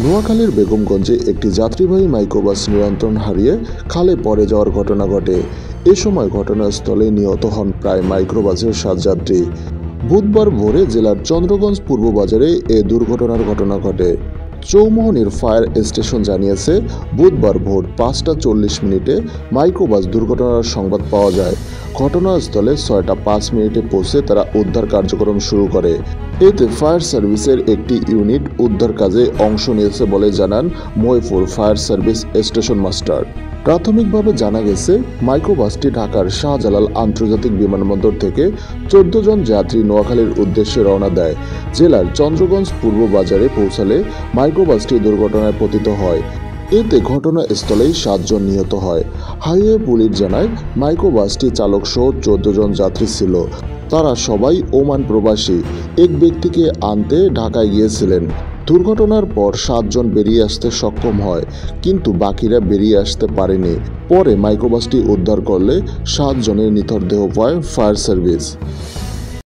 নোয়াখালীর বেগমগঞ্জে একটি যাত্রীবাহী মাইক্রোবাস নিয়ন্ত্রণ হারিয়ে খালে পড়ে যাওয়ার ঘটনা ঘটে। এ সময় ঘটনাস্থলে নিহত হন প্রায় মাইক্রোবাসের 7 যাত্রী। বুধবার ভোরে জেলার চন্দ্রগঞ্জ পূর্ব বাজারে এ দুর্ঘটনার ঘটনা ঘটে। চৌমোহনীর ফায়ার স্টেশন জানিয়েছে, বুধবার ভোর 5টা 40 মিনিটে মাইক্রোবাস দুর্ঘটনার সংবাদ পাওয়া যায়। ঘটনাস্থলে 6টা 5 মিনিটে পৌঁছে তারা উদ্ধার কার্যক্রম শুরু করে। এতে ফায়ার সার্ভিসের একটি ইউনিট উদ্ধার কাজে অংশ নিয়েছে বলে জানান Mahipur fire service station master. প্রাথমিকভাবে জানা গেছে, মাইক্রোবাসটি ঢাকার শাহজালাল আন্তর্জাতিক বিমানবন্দর থেকে 14 জন যাত্রী নোয়াখালীর উদ্দেশ্যে রওনা দেয়। জেলার চন্দ্রগঞ্জ পূর্ব বাজারে পৌঁছালে মাইক্রোবাসটি দুর্ঘটনায় পতিত হয়। এতে ঘটনাস্থলেই 7 জন নিহত হয়। হাইওয়ে পুলিশ জানায়, মাইক্রোবাসটি চালক সহ 14 জন যাত্রী ছিল। তারা সবাই ওমান প্রবাসী। এক ব্যক্তিকে আনতে ঢাকায় গিয়েছিলেন। দুর্ঘটনার পর 7 জন বেরিয়ে আসতে সক্ষম হয়, কিন্তু বাকিরা বেরিয়ে আসতে পারেনি। পরে মাইক্রোবাসটি উদ্ধার করলে 7 জনের নিথর দেহ পায় ফায়ার সার্ভিস।